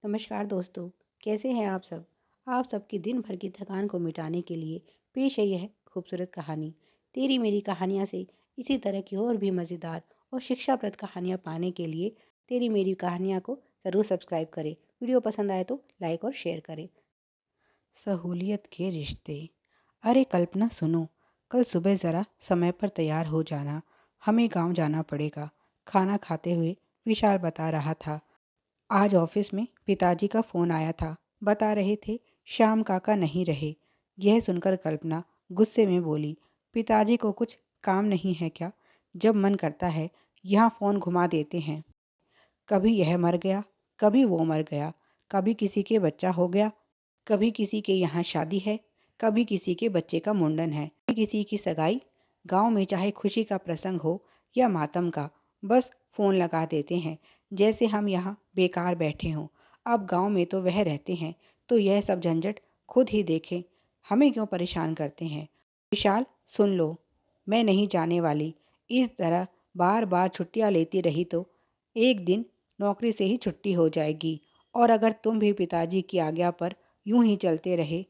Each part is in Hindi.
नमस्कार दोस्तों, कैसे हैं आप सब? आप सबकी दिन भर की थकान को मिटाने के लिए पेश है यह खूबसूरत कहानी। तेरी मेरी कहानियाँ से इसी तरह की और भी मज़ेदार और शिक्षाप्रद कहानियाँ पाने के लिए तेरी मेरी कहानियाँ को ज़रूर सब्सक्राइब करें। वीडियो पसंद आए तो लाइक और शेयर करें। सहूलियत के रिश्ते। अरे कल्पना सुनो, कल सुबह ज़रा समय पर तैयार हो जाना, हमें गांव जाना पड़ेगा। खाना खाते हुए विशाल बता रहा था। आज ऑफिस में पिताजी का फ़ोन आया था। बता रहे थे श्याम काका नहीं रहे। यह सुनकर कल्पना गुस्से में बोली, पिताजी को कुछ काम नहीं है क्या? जब मन करता है यहाँ फ़ोन घुमा देते हैं। कभी यह मर गया, कभी वो मर गया, कभी किसी के बच्चा हो गया, कभी किसी के यहाँ शादी है, कभी किसी के बच्चे का मुंडन है, कभी किसी की सगाई। गांव में चाहे खुशी का प्रसंग हो या मातम का, बस फ़ोन लगा देते हैं जैसे हम यहाँ बेकार बैठे हों। अब गांव में तो वह रहते हैं, तो यह सब झंझट खुद ही देखें, हमें क्यों परेशान करते हैं। विशाल सुन लो, मैं नहीं जाने वाली। इस तरह बार बार छुट्टियाँ लेती रही तो एक दिन नौकरी से ही छुट्टी हो जाएगी। और अगर तुम भी पिताजी की आज्ञा पर यूं ही चलते रहे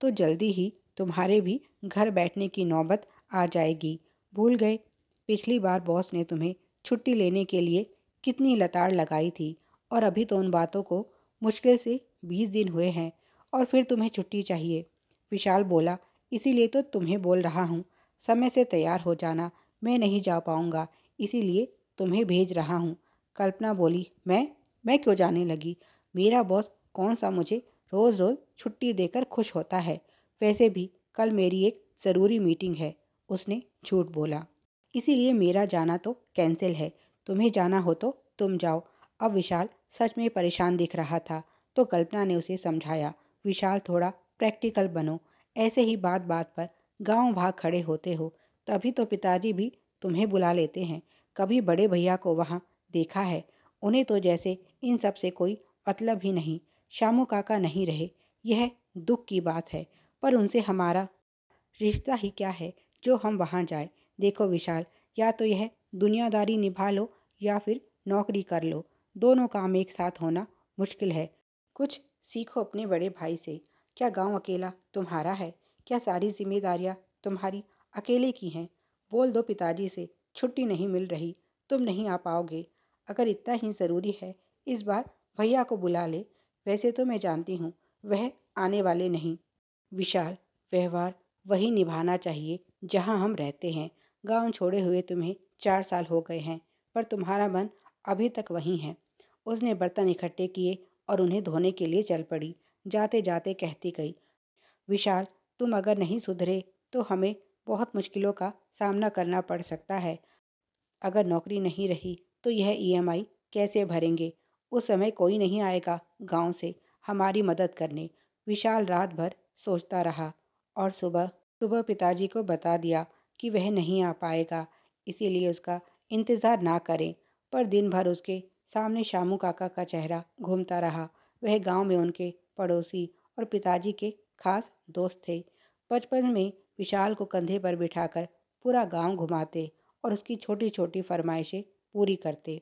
तो जल्दी ही तुम्हारे भी घर बैठने की नौबत आ जाएगी। भूल गए पिछली बार बॉस ने तुम्हें छुट्टी लेने के लिए कितनी लताड़ लगाई थी, और अभी तो उन बातों को मुश्किल से 20 दिन हुए हैं और फिर तुम्हें छुट्टी चाहिए। विशाल बोला, इसीलिए तो तुम्हें बोल रहा हूँ, समय से तैयार हो जाना। मैं नहीं जा पाऊँगा, इसीलिए तुम्हें भेज रहा हूँ। कल्पना बोली, मैं क्यों जाने लगी? मेरा बॉस कौन सा मुझे रोज़ रोज़ छुट्टी देकर खुश होता है। वैसे भी कल मेरी एक ज़रूरी मीटिंग है। उसने झूठ बोला। इसीलिए मेरा जाना तो कैंसिल है। तुम्हें जाना हो तो तुम जाओ। अब विशाल सच में परेशान दिख रहा था, तो कल्पना ने उसे समझाया, विशाल थोड़ा प्रैक्टिकल बनो। ऐसे ही बात बात पर गांव भाग खड़े होते हो, तभी तो पिताजी भी तुम्हें बुला लेते हैं। कभी बड़े भैया को वहाँ देखा है? उन्हें तो जैसे इन सब से कोई मतलब ही नहीं। शामू काका नहीं रहे, यह दुख की बात है, पर उनसे हमारा रिश्ता ही क्या है जो हम वहाँ जाए। देखो विशाल, या तो यह दुनियादारी निभा लो या फिर नौकरी कर लो। दोनों काम एक साथ होना मुश्किल है। कुछ सीखो अपने बड़े भाई से। क्या गांव अकेला तुम्हारा है? क्या सारी जिम्मेदारियाँ तुम्हारी अकेले की हैं? बोल दो पिताजी से छुट्टी नहीं मिल रही, तुम नहीं आ पाओगे। अगर इतना ही ज़रूरी है, इस बार भैया को बुला ले। वैसे तो मैं जानती हूँ वह आने वाले नहीं। विशाल, व्यवहार वही निभाना चाहिए जहाँ हम रहते हैं। गांव छोड़े हुए तुम्हें 4 साल हो गए हैं, पर तुम्हारा मन अभी तक वहीं है। उसने बर्तन इकट्ठे किए और उन्हें धोने के लिए चल पड़ी। जाते जाते कहती गई, विशाल, तुम अगर नहीं सुधरे तो हमें बहुत मुश्किलों का सामना करना पड़ सकता है। अगर नौकरी नहीं रही तो यह ईएमआई कैसे भरेंगे? उस समय कोई नहीं आएगा गांव से हमारी मदद करने। विशाल रात भर सोचता रहा और सुबह सुबह पिताजी को बता दिया कि वह नहीं आ पाएगा, इसीलिए उसका इंतज़ार ना करें। पर दिन भर उसके सामने शामू काका का चेहरा घूमता रहा। वह गांव में उनके पड़ोसी और पिताजी के खास दोस्त थे। बचपन में विशाल को कंधे पर बिठाकर पूरा गांव घुमाते और उसकी छोटी छोटी फरमाइशें पूरी करते।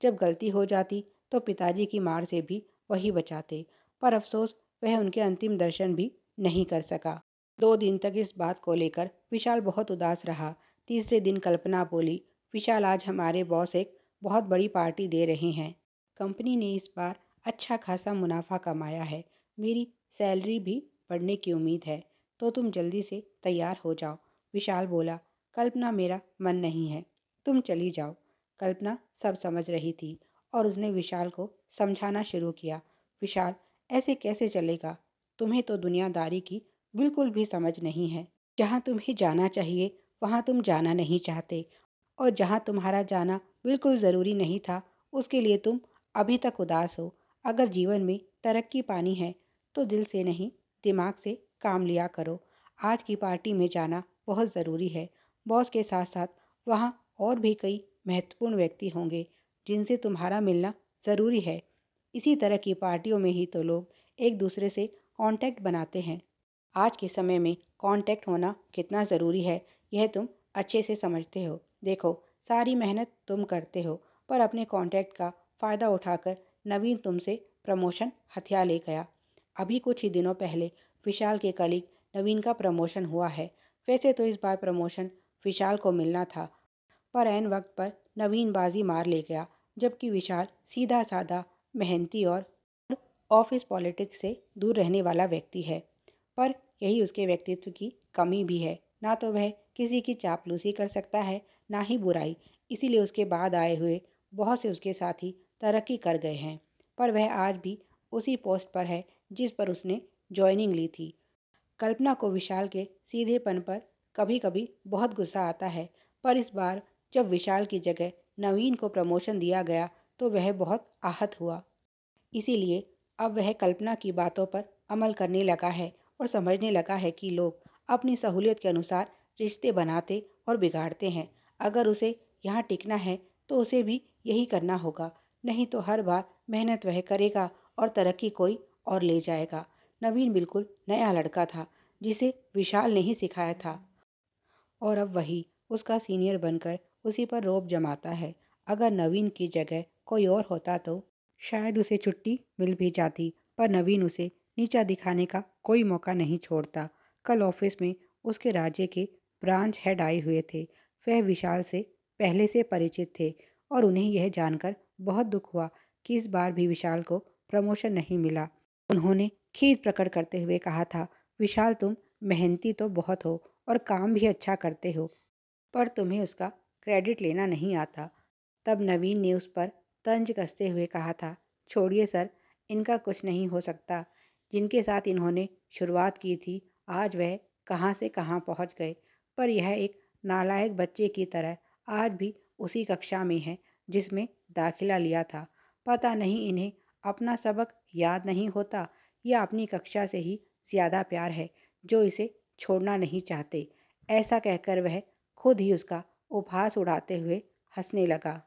जब गलती हो जाती तो पिताजी की मार से भी वही बचाते, पर अफसोस वह उनके अंतिम दर्शन भी नहीं कर सका। 2 दिन तक इस बात को लेकर विशाल बहुत उदास रहा। तीसरे दिन कल्पना बोली, विशाल, आज हमारे बॉस एक बहुत बड़ी पार्टी दे रहे हैं। कंपनी ने इस बार अच्छा खासा मुनाफा कमाया है। मेरी सैलरी भी बढ़ने की उम्मीद है, तो तुम जल्दी से तैयार हो जाओ। विशाल बोला, कल्पना, मेरा मन नहीं है, तुम चली जाओ। कल्पना सब समझ रही थी और उसने विशाल को समझाना शुरू किया, विशाल, ऐसे कैसे चलेगा? तुम्हें तो दुनियादारी की बिल्कुल भी समझ नहीं है। जहाँ तुम्हें जाना चाहिए वहाँ तुम जाना नहीं चाहते, और जहाँ तुम्हारा जाना बिल्कुल ज़रूरी नहीं था उसके लिए तुम अभी तक उदास हो। अगर जीवन में तरक्की पानी है तो दिल से नहीं, दिमाग से काम लिया करो। आज की पार्टी में जाना बहुत ज़रूरी है। बॉस के साथ साथ वहाँ और भी कई महत्वपूर्ण व्यक्ति होंगे जिनसे तुम्हारा मिलना ज़रूरी है। इसी तरह की पार्टियों में ही तो लोग एक दूसरे से कांटेक्ट बनाते हैं। आज के समय में कांटेक्ट होना कितना ज़रूरी है यह तुम अच्छे से समझते हो। देखो, सारी मेहनत तुम करते हो, पर अपने कांटेक्ट का फ़ायदा उठाकर नवीन तुमसे प्रमोशन हथिया ले गया। अभी कुछ ही दिनों पहले विशाल के कलीग नवीन का प्रमोशन हुआ है। वैसे तो इस बार प्रमोशन विशाल को मिलना था, पर ऐन वक्त पर नवीन बाजी मार ले गया, जबकि विशाल सीधा साधा, मेहनती और ऑफिस पॉलिटिक्स से दूर रहने वाला व्यक्ति है। पर यही उसके व्यक्तित्व की कमी भी है। ना तो वह किसी की चापलूसी कर सकता है, ना ही बुराई। इसीलिए उसके बाद आए हुए बहुत से उसके साथी तरक्की कर गए हैं, पर वह आज भी उसी पोस्ट पर है जिस पर उसने ज्वाइनिंग ली थी। कल्पना को विशाल के सीधेपन पर कभी कभी बहुत गुस्सा आता है, पर इस बार जब विशाल की जगह नवीन को प्रमोशन दिया गया तो वह बहुत आहत हुआ। इसीलिए अब वह कल्पना की बातों पर अमल करने लगा है और समझने लगा है कि लोग अपनी सहूलियत के अनुसार रिश्ते बनाते और बिगाड़ते हैं। अगर उसे यहाँ टिकना है तो उसे भी यही करना होगा, नहीं तो हर बार मेहनत वह करेगा और तरक्की कोई और ले जाएगा। नवीन बिल्कुल नया लड़का था जिसे विशाल ने ही सिखाया था, और अब वही उसका सीनियर बनकर उसी पर रोब जमाता है। अगर नवीन की जगह कोई और होता तो शायद उसे छुट्टी मिल भी जाती, पर नवीन उसे नीचा दिखाने का कोई मौका नहीं छोड़ता। कल ऑफिस में उसके राज्य के ब्रांच हेड आए हुए थे। वह विशाल से पहले से परिचित थे और उन्हें यह जानकर बहुत दुख हुआ कि इस बार भी विशाल को प्रमोशन नहीं मिला। उन्होंने खेद प्रकट करते हुए कहा था, विशाल तुम मेहनती तो बहुत हो और काम भी अच्छा करते हो, पर तुम्हें उसका क्रेडिट लेना नहीं आता। तब नवीन ने उस पर तंज कसते हुए कहा था, छोड़िए सर, इनका कुछ नहीं हो सकता। जिनके साथ इन्होंने शुरुआत की थी आज वह कहाँ से कहाँ पहुँच गए। पर यह एक नालायक बच्चे की तरह आज भी उसी कक्षा में है जिसमें दाखिला लिया था। पता नहीं इन्हें अपना सबक याद नहीं होता या अपनी कक्षा से ही ज़्यादा प्यार है जो इसे छोड़ना नहीं चाहते। ऐसा कहकर वह खुद ही उसका उपहास उड़ाते हुए हंसने लगा।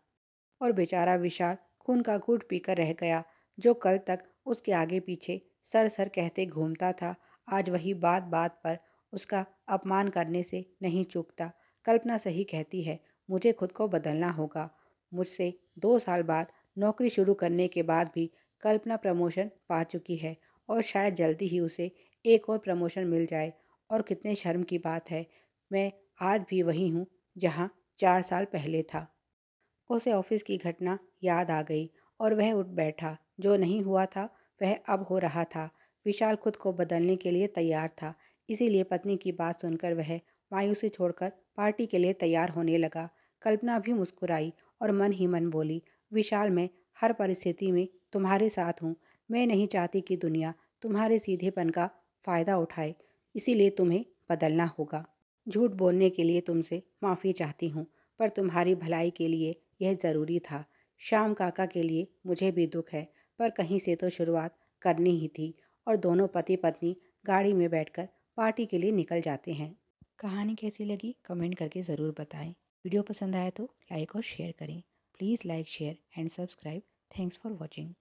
और बेचारा विशाल खून का घूंट पीकर रह गया। जो कल तक उसके आगे पीछे सर सर कहते घूमता था, आज वही बात बात पर उसका अपमान करने से नहीं चूकता। कल्पना सही कहती है, मुझे खुद को बदलना होगा। मुझसे 2 साल बाद नौकरी शुरू करने के बाद भी कल्पना प्रमोशन पा चुकी है और शायद जल्दी ही उसे एक और प्रमोशन मिल जाए। और कितने शर्म की बात है, मैं आज भी वही हूँ जहाँ 4 साल पहले था। उसे ऑफिस की घटना याद आ गई और वह उठ बैठा। जो नहीं हुआ था वह अब हो रहा था। विशाल खुद को बदलने के लिए तैयार था, इसीलिए पत्नी की बात सुनकर वह मायूसी छोड़कर पार्टी के लिए तैयार होने लगा। कल्पना भी मुस्कुराई और मन ही मन बोली, विशाल मैं हर परिस्थिति में तुम्हारे साथ हूँ। मैं नहीं चाहती कि दुनिया तुम्हारे सीधेपन का फ़ायदा उठाए, इसीलिए तुम्हें बदलना होगा। झूठ बोलने के लिए तुमसे माफ़ी चाहती हूँ, पर तुम्हारी भलाई के लिए यह ज़रूरी था। श्याम काका के लिए मुझे भी दुख है, पर कहीं से तो शुरुआत करनी ही थी। और दोनों पति पत्नी गाड़ी में बैठकर पार्टी के लिए निकल जाते हैं। कहानी कैसी लगी कमेंट करके ज़रूर बताएं। वीडियो पसंद आया तो लाइक और शेयर करें। Please like share and subscribe. Thanks for watching.